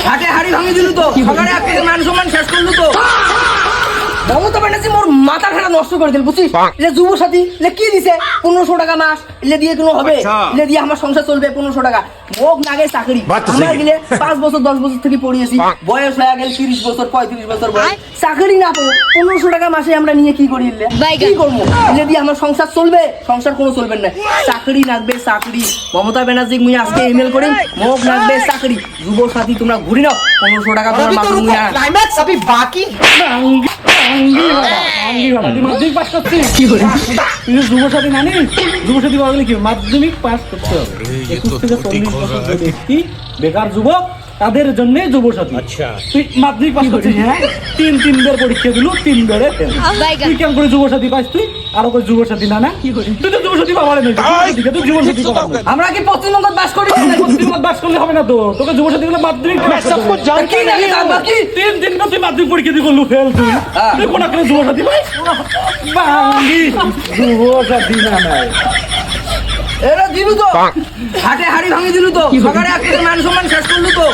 হাটে হাড়ি ভাঙি দিলু তো, সকালে এক থেকে মান সম্মান শেষ করলু তো। মমতা ব্যানার্জি মোর মাথা খাটা নষ্ট করে দিল, বুঝছিস? এলে যুব সাথী এলে কি দিছে 1500 টাকা মাস, এলে দিয়ে কোনো হবে? এলে দিয়ে আমার সংসার চলবে 1500 টাকা। মোক নাগে চাকরি, আমার গেলে 5 বছর 10 বছর থেকে পড়িয়েছি, বয়স হয়ে গেল 30 বছর 35 বছর বয়স, চাকরি না পাবো 1500 টাকা মাসে আমরা নিয়ে কি করি? কি করবো? এলে দিয়ে আমার সংসার চলবে? সংসার কোনো চলবে না, চাকরি লাগবে চাকরি। মমতা ব্যানার্জি মুই আজকে ইমেল করি, মোক লাগবে চাকরি। যুব সাথী তোমরা ঘুরি নাও, 1500 টাকা তোমার মাসে মুই क्लाइमैक्स अभी बाकी যুবসাথী নানি যুবসাথী বলা গেলে কি মাধ্যমিক পাস করতে হবে। 21 থেকে 40 বছর যে ব্যক্তি বেকার যুবক তাদের জন্য যুবসাথী। আচ্ছা তুই মাধ্যমিক পাস করছিস? হ্যাঁ, তিনবার পরীক্ষা দিলু, 3 বারে ফেল। তুই কেমন করে যুবসাথী পাইস? তুই আরো করে যুবসাথী না তুই তো যুবসাথী পাওয়ার নেই, তুই যুবসাথী পাওয়ার। আমরা কি পশ্চিমবঙ্গ বাস করি? পশ্চিমবঙ্গ বাস করলে হবে না তো, তোকে যুবসাথী গুলো মাধ্যমিক তিন তুই মাধ্যমিক পরীক্ষা দিয়ে করলু, ফেল। তুই কোন করে যুবসাথী পাইস? যুবসাথী না নাই এরা দিলু তো, হাটে হাড়ি ভাঙি দিলু তো, সকালে এক থেকে মান সম্মান শেষ করলু তো।